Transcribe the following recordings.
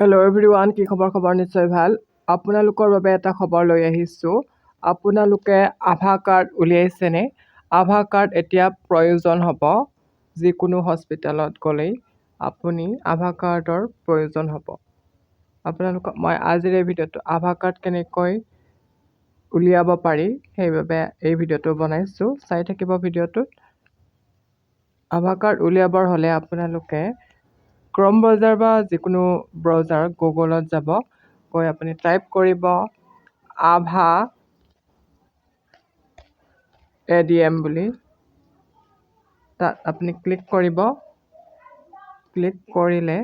Hello' everyone, কি খবৰ নিশ্চয় ভাল। আপোনালোকৰ বাবে এটা খবৰ লৈ আহিছোঁ। আপোনালোকে আভা কাৰ্ড উলিয়াইছেনে? আভা কাৰ্ড এতিয়া প্ৰয়োজন হ'ব। যিকোনো হস্পিটেলত গ'লেই আপুনি আভা কাৰ্ডৰ প্ৰয়োজন হ'ব। আপোনালোকক মই আজিৰ এই ভিডিঅ'টো আভা কাৰ্ড কেনেকৈ উলিয়াব পাৰি সেইবাবে এই ভিডিঅ'টো বনাইছোঁ। চাই থাকিব ভিডিঅ'টোত। আভা কাৰ্ড উলিয়াবৰ হ'লে আপোনালোকে ক্ৰম ব্ৰাউজাৰ বা যিকোনো ব্ৰাউজাৰ গুগলত যাব, গৈ আপুনি টাইপ কৰিব আভা ADM বুলি। তাত আপুনি ক্লিক কৰিব। ক্লিক কৰিলে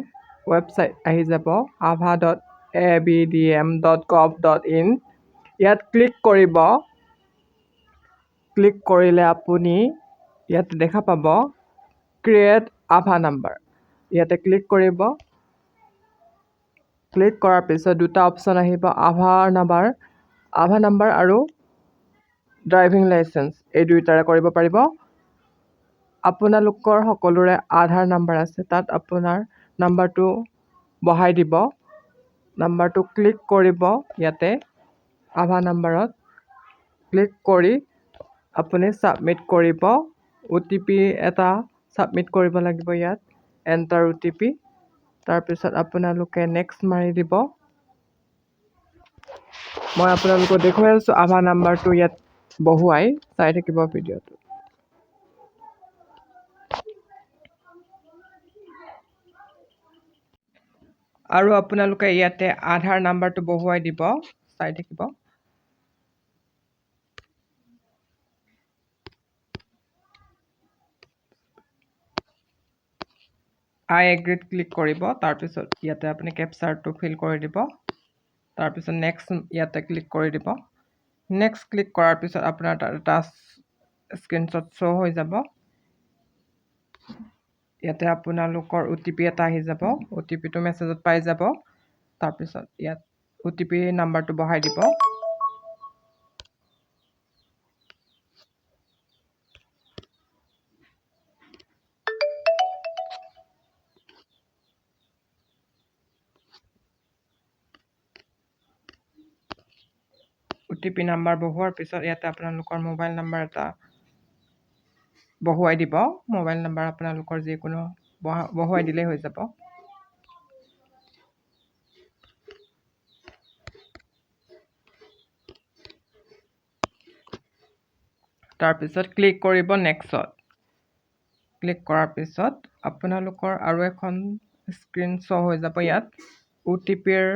ৱেবছাইট আহি যাব ava.abdm.gov.in। ইয়াত ক্লিক কৰিব। ক্লিক কৰিলে আপুনি ইয়াত দেখা পাব ক্ৰিয়েট আভা নাম্বাৰ। ইয়াতে ক্লিক কৰিব। ক্লিক কৰাৰ পিছত দুটা অপশ্যন আহিব, আভা নাম্বাৰ আৰু ড্ৰাইভিং লাইচেঞ্চ, এই দুয়োটাৰে কৰিব পাৰিব। আপোনালোকৰ সকলোৰে আধাৰ নাম্বাৰ আছে, তাত আপোনাৰ নাম্বাৰটো বহাই দিব। নাম্বাৰটো ক্লিক কৰিব। ইয়াতে আভা নাম্বাৰত ক্লিক কৰি আপুনি ছাবমিট কৰিব। OTP এটা ছাবমিট কৰিব লাগিব ইয়াত, এণ্টাৰ OTP। তাৰপিছত আপোনালোকে নেক্সট মাৰি দিব। মই আপোনালোকক দেখুৱাই আছোঁ আভা নাম্বাৰটো ইয়াত বহুৱাই। চাই থাকিব ভিডিঅ'টো। আৰু আপোনালোকে ইয়াতে আধাৰ নাম্বাৰটো বহুৱাই দিব। চাই থাকিব। আই এগ্ৰীত ক্লিক কৰিব। তাৰপিছত ইয়াতে আপুনি কেপচাৰটো ফিল কৰি দিব। তাৰপিছত নেক্সট ইয়াতে ক্লিক কৰি দিব। নেক্সট ক্লিক কৰাৰ পিছত আপোনাৰ তাত এটা স্ক্ৰীনশ্বট শ্ব' হৈ যাব। ইয়াতে আপোনালোকৰ OTP এটা আহি যাব। OTPটো মেছেজত পাই যাব। তাৰপিছত ইয়াত OTP নাম্বাৰটো বহাই দিব। OTP নাম্বাৰ বহুৱাৰ পিছত ইয়াতে আপোনালোকৰ মোবাইল নাম্বাৰ এটা বহুৱাই দিব। মোবাইল নাম্বাৰ আপোনালোকৰ যিকোনো বহুৱাই দিলেই হৈ যাব। তাৰপিছত ক্লিক কৰিব নেক্সটত। ক্লিক কৰাৰ পিছত আপোনালোকৰ আৰু এখন স্ক্ৰীন শ্ব' হৈ যাব। ইয়াত OTPৰ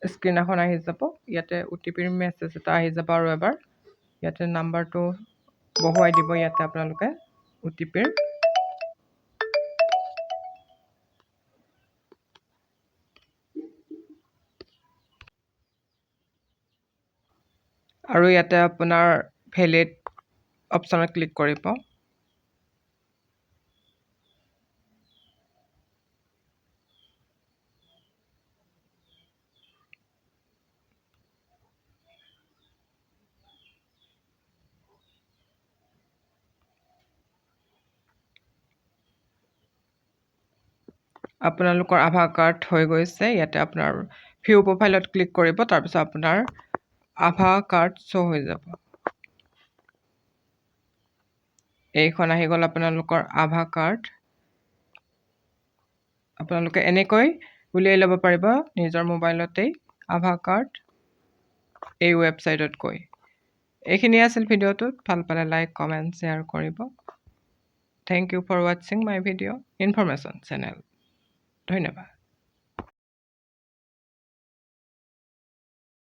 স্ক্ৰীন এখন আহি যাব। ইয়াতে OTPৰ মেছেজ এটা আহি যাব আৰু এবাৰ। ইয়াতে নাম্বাৰটো বহুৱাই দিব। ইয়াতে আপোনালোকে OTPৰ আৰু ইয়াতে আপোনাৰ ভেলিড অপশ্যনত ক্লিক কৰিব। আপোনালোকৰ আভা কাৰ্ড হৈ গৈছে। ইয়াতে আপোনাৰ ভিউ প্ৰফাইলত ক্লিক কৰিব। তাৰপিছত আপোনাৰ আভা কাৰ্ড শ্ব' হৈ যাব। এইখন আহি গ'ল আপোনালোকৰ আভা কাৰ্ড। আপোনালোকে এনেকৈ উলিয়াই ল'ব পাৰিব নিজৰ মোবাইলতেই আভা কাৰ্ড এই ৱেবছাইটত গৈ। এইখিনিয়ে আছিল ভিডিঅ'টোত। ভাল পালে লাইক, কমেণ্ট, শ্বেয়াৰ কৰিব। থেংক ইউ ফৰ ৱাটছিং মাই ভিডিঅ' ইনফৰমেশ্যন চেনেল। ধন্যবাদ।